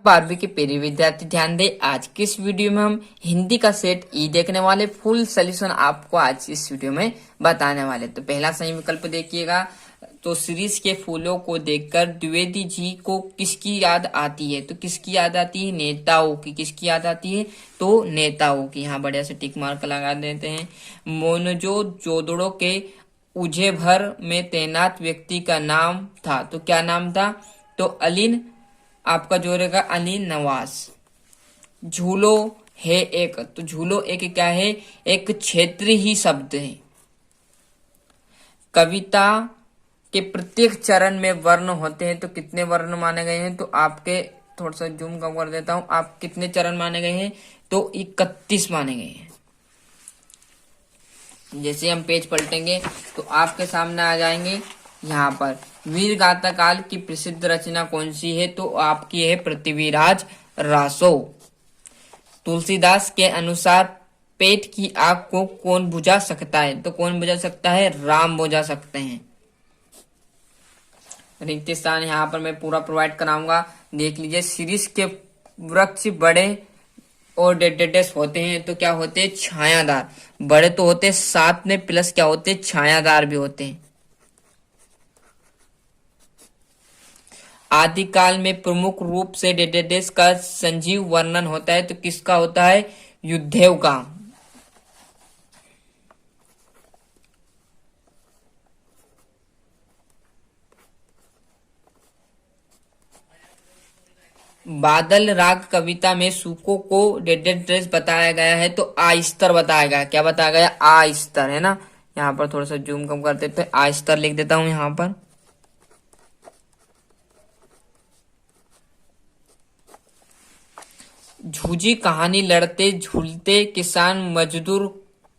12वीं के प्रिय विद्यार्थी ध्यान दें। आज की इस वीडियो में हम हिंदी का सेट ई देखने वाले। फुल सोल्यूशन आपको आज इस वीडियो में बताने वाले। तो पहला सही विकल्प देखिएगा। तो सीरीज के फूलों को देखकर द्विवेदी जी को किसकी याद आती है? तो किसकी याद आती है? नेताओं की। किसकी याद आती है? तो नेताओं की। यहाँ बढ़िया से टिक मार्क लगा देते हैं। मोनजोदड़ो के उजे भर में तैनात व्यक्ति का नाम था। तो क्या नाम था? तो अलीन, आपका जो रहेगा अलीन नवाज। झूलो है एक। तो झूलो एक क्या है? एक क्षेत्रीय ही शब्द है। कविता के प्रत्येक चरण में वर्ण होते हैं। तो कितने वर्ण माने गए हैं? तो आपके थोड़ा सा जूम कम कर देता हूं। आप कितने चरण माने गए हैं? तो 31 माने गए हैं। जैसे हम पेज पलटेंगे तो आपके सामने आ जाएंगे। यहाँ पर वीर गाथा काल की प्रसिद्ध रचना कौन सी है? तो आपकी है पृथ्वीराज रासो। तुलसीदास के अनुसार पेट की आग को कौन बुझा सकता है? तो कौन बुझा सकता है? राम बुझा सकते हैं। रिक्त स्थान यहाँ पर मैं पूरा प्रोवाइड कराऊंगा, देख लीजिए। सीरीज के वृक्ष बड़े और डेडेडेस होते हैं। तो क्या होते हैं? छायादार। बड़े तो होते हैं, साथ में प्लस क्या होते हैं? छायादार भी होते हैं। आदिकाल में प्रमुख रूप से डेडेडेस का संजीव वर्णन होता है। तो किसका होता है? युद्धेव का। बादल राग कविता में सूखों को डेडेडेस बताया गया है। तो आस्तर बताया गया। क्या बताया गया? आस्तर, है ना। यहाँ पर थोड़ा सा जूम कम कर देते हैं। आस्तर लिख देता हूं यहाँ पर। झूठी कहानी लड़ते झूलते किसान मजदूर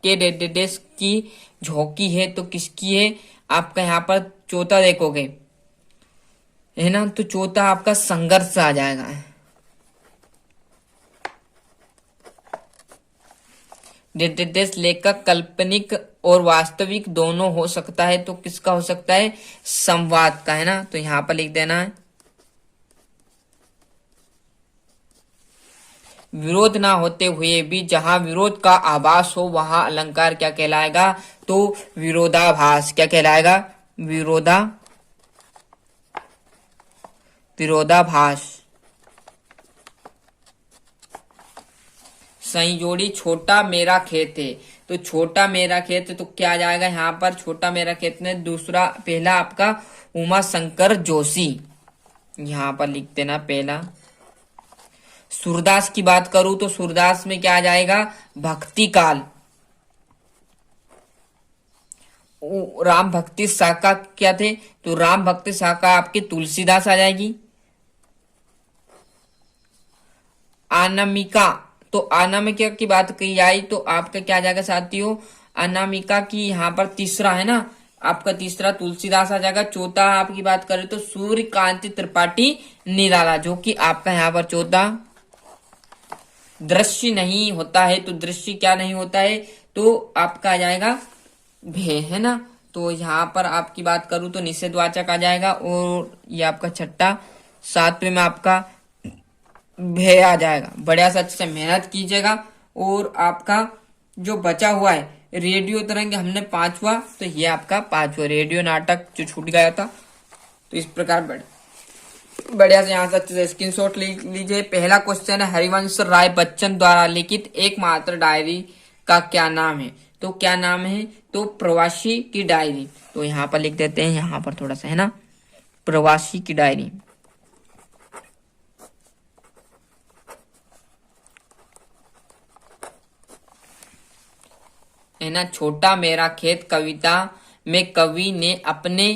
के डेडेडेस की झोंकी है। तो किसकी है? आपका यहाँ पर चौथा देखोगे, है ना। तो चौथा आपका संघर्ष आ जाएगा। डेडेडेस लेखक काल्पनिक और वास्तविक दोनों हो सकता है। तो किसका हो सकता है? संवाद का, है ना। तो यहाँ पर लिख देना है। विरोध ना होते हुए भी जहां विरोध का आभास हो वहां अलंकार क्या कहलाएगा? तो विरोधाभास। क्या कहलाएगा? विरोधाभास। सही जोड़ी छोटा मेरा खेत है। तो छोटा मेरा खेत, तो क्या आ जाएगा यहाँ पर? छोटा मेरा खेत में दूसरा, पहला आपका उमा शंकर जोशी। यहाँ पर लिख देना पहला। सूरदास की बात करूं तो सूरदास में क्या आ जाएगा? भक्ति काल। राम भक्ति शाखा क्या थे? तो राम भक्ति शाखा आपकी तुलसीदास आ जाएगी। अनामिका, तो अनामिका की बात की जाए तो आपका क्या आ जाएगा साथियों? अनामिका की यहाँ पर तीसरा, है ना। आपका तीसरा तुलसीदास आ जाएगा। चौथा आपकी बात करें तो सूर्यकांति त्रिपाठी निराला, जो कि आपका यहाँ पर चौथा। दृश्य नहीं होता है। तो दृश्य क्या नहीं होता है? तो आपका आ जाएगा भे, है ना। तो यहाँ पर आपकी बात करूं तो निषेधवाचक आ जाएगा। और ये आपका छठा, सातवें में आपका भे आ जाएगा। बढ़िया से अच्छे से मेहनत कीजिएगा। और आपका जो बचा हुआ है रेडियो तरंग, हमने पांचवा, तो ये आपका पांचवा रेडियो नाटक जो छूट गया था। तो इस प्रकार बढ़िया से यहाँ से अच्छे से स्क्रीनशॉट ले लीजिए। पहला क्वेश्चन है, हरिवंश राय बच्चन द्वारा लिखित एकमात्र डायरी का क्या नाम है? तो क्या नाम है? तो प्रवासी की डायरी। तो यहाँ पर लिख देते हैं, यहाँ पर थोड़ा सा, है ना, प्रवासी की डायरी। है ना। छोटा मेरा खेत कविता में कवि ने अपने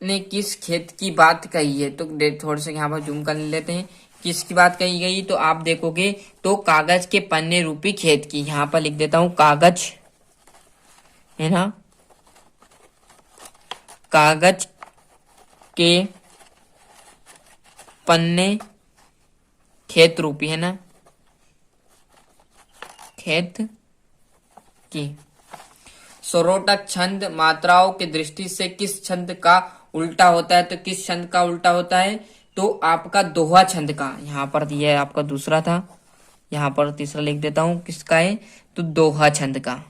किस खेत की बात कही है? तो थोड़ा सा यहाँ पर जूम कर लेते हैं। किसकी बात कही गई? तो आप देखोगे तो कागज के पन्ने रूपी खेत की। यहाँ पर लिख देता हूं कागज, है ना, कागज के पन्ने खेत रूपी, है ना, खेत की। स्वरोटक छंद मात्राओं की दृष्टि से किस छंद का उल्टा होता है? तो किस छंद का उल्टा होता है? तो आपका दोहा छंद का, यहाँ पर दिया है आपका दूसरा था, यहाँ पर तीसरा लिख देता हूं, किसका है, तो दोहा छंद का।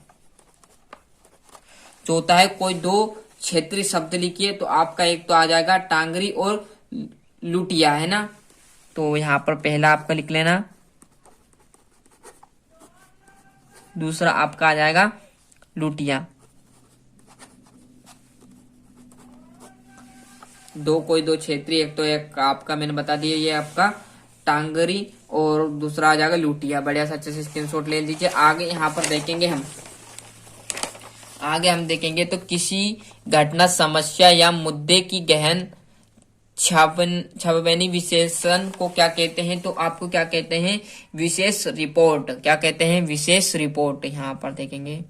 चौथा है कोई दो क्षेत्रीय शब्द लिखिए, तो आपका एक तो आ जाएगा टांगरी और लुटिया, है ना। तो यहाँ पर पहला आपका लिख लेना, दूसरा आपका आ जाएगा लुटिया। कोई दो क्षेत्रीय, एक तो एक आपका मैंने बता दिया, ये आपका टांगरी और दूसरा आ जाएगा लुटिया। बढ़िया से अच्छे से स्क्रीनशॉट ले लीजिए। आगे यहाँ पर देखेंगे हम, तो किसी घटना, समस्या या मुद्दे की गहन छापबैनी विशेषण को क्या कहते हैं, तो आपको क्या कहते हैं, विशेष रिपोर्ट। क्या कहते हैं, विशेष रिपोर्ट। यहाँ पर देखेंगे,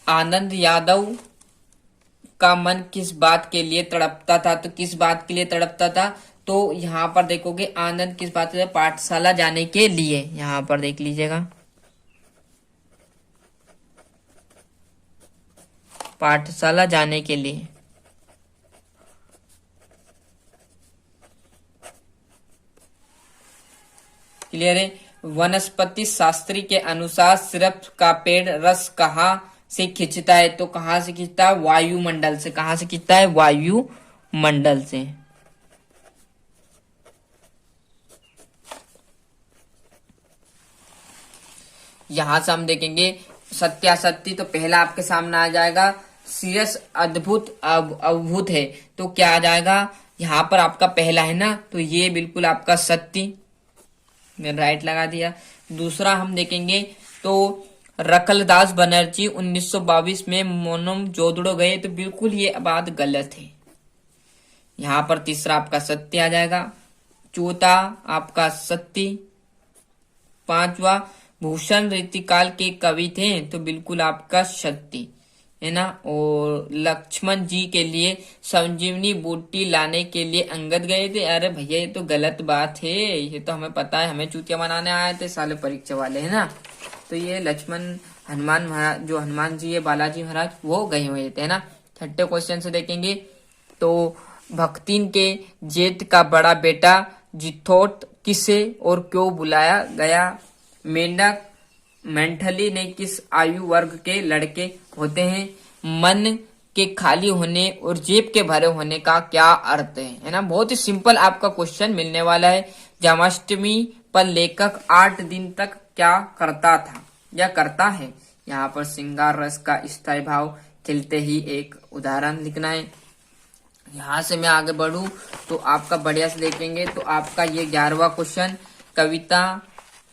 आनंद यादव का मन किस बात के लिए तड़पता था, तो किस बात के लिए तड़पता था, तो यहाँ पर देखोगे आनंद किस बात के लिए, पाठशाला जाने के लिए। यहाँ पर देख लीजिएगा, पाठशाला जाने के लिए। क्लियर है। वनस्पति शास्त्री के अनुसार सिरप का पेड़ रस कहाँ से खींचता है, तो कहाँ से खींचता है, वायुमंडल से। कहाँ से खींचता है, वायुमंडल से। यहां से हम देखेंगे सत्यासत्य, तो पहला आपके सामने आ जाएगा, सीरियस अद्भुत अद्भुत है, तो क्या आ जाएगा, यहाँ पर आपका पहला है ना, तो ये बिल्कुल आपका सत्य, मैंने राइट लगा दिया। दूसरा हम देखेंगे तो रखलदास बनर्जी 1922 में मोनम जोदड़ो गए, तो बिल्कुल ये बात गलत है। यहाँ पर तीसरा आपका सत्य आ जाएगा, चौथा आपका सत्य, पांचवा भूषण रीतिकाल के कवि थे, तो बिल्कुल आपका सत्य, है ना। और लक्ष्मण जी के लिए संजीवनी बूटी लाने के लिए अंगद गए थे, अरे भैया ये तो गलत बात है, ये तो हमें पता है, हमें चूतिया बनाने आए थे साले परीक्षा वाले, है ना। तो ये लक्ष्मण हनुमान महाराज, जो हनुमान जी है, बालाजी महाराज, वो गए हुए थे, है ना। छठे क्वेश्चन से देखेंगे तो भक्तिन के जेठ का बड़ा बेटा जिथोट किसे और क्यों बुलाया गया, मेंढक मेंटली ने किस आयु वर्ग के लड़के होते हैं, मन के खाली होने और जेब के भरे होने का क्या अर्थ है ना। बहुत ही सिंपल आपका क्वेश्चन मिलने वाला है। जन्माष्टमी पर लेखक 8 दिन तक क्या करता था या करता है, यहाँ पर श्रृंगार रस का स्थायी भाव खिलते ही एक उदाहरण लिखना है। यहाँ से मैं आगे बढ़ूं तो आपका बढ़िया से देखेंगे तो आपका ये 11वां क्वेश्चन,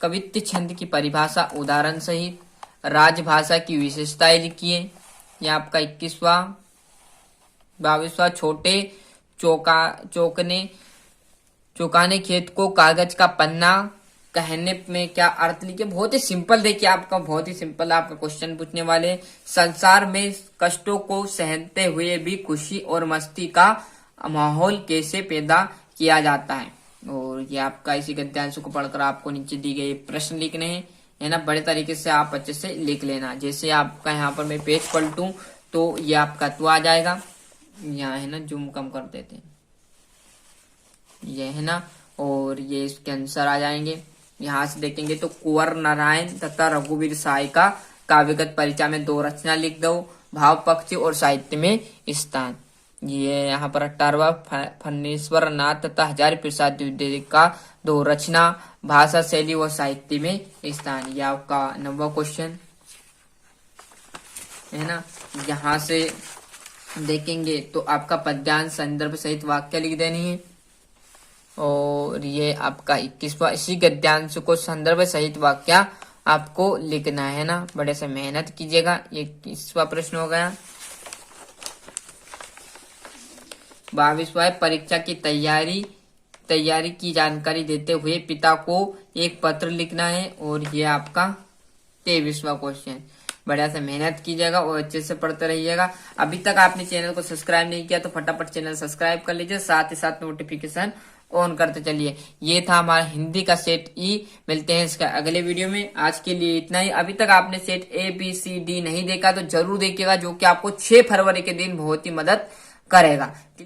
कवित्व छंद की परिभाषा उदाहरण सहित, राजभाषा की विशेषताएं लिखिए। यह आपका 21वां। 22वां, छोटे चौकाने खेत को कागज का पन्ना कहने में क्या अर्थ लिखिए। बहुत ही सिंपल, देखिए आपका बहुत ही सिंपल आपका क्वेश्चन पूछने वाले। संसार में कष्टों को सहते हुए भी खुशी और मस्ती का माहौल कैसे पैदा किया जाता है, और ये आपका इसी गद्यांश को पढ़कर आपको नीचे दी गई प्रश्न लिखने हैं, है ना। बड़े तरीके से आप अच्छे से लिख लेना। जैसे आपका यहाँ पर मैं पेज पलटूं तो ये आपका तो आ जाएगा, यहाँ है ना, जूम कम कर देते हैं, ये है ना, और ये इसके आंसर आ जाएंगे। यहाँ से देखेंगे तो कुंवर नारायण तथा रघुवीर साय का काव्यगत परिचय में 2 रचना लिख दो, भाव पक्ष और साहित्य में स्थान। ये यहाँ पर 18वां, फणीश्वर नाथ तथा हजारी प्रसाद द्विवेदी का 2 रचना, भाषा शैली व साहित्य में स्थान। यह आपका 9वां क्वेश्चन है ना। यहाँ से देखेंगे तो आपका पद्यांश संदर्भ सहित वाक्य लिख देनी है, और ये आपका 21वां, इसी गद्यांश को संदर्भ सहित वाक्य आपको लिखना है ना। बड़े से मेहनत कीजिएगा। ये 21वां प्रश्न हो गया। 22वां, परीक्षा की तैयारी की जानकारी देते हुए पिता को एक पत्र लिखना है, और ये आपका 23वां क्वेश्चन। बढ़िया से मेहनत कीजिएगा और अच्छे से पढ़ते रहिएगा। अभी तक आपने चैनल को सब्सक्राइब नहीं किया तो फटाफट चैनल सब्सक्राइब कर लीजिए, साथ ही साथ नोटिफिकेशन ऑन करते चलिए। ये था हमारा हिंदी का सेट ई। मिलते हैं इसका अगले वीडियो में। आज के लिए इतना ही। अभी तक आपने सेट ABCD नहीं देखा तो जरूर देखिएगा, जो कि आपको 6 फरवरी के दिन बहुत ही मदद करेगा।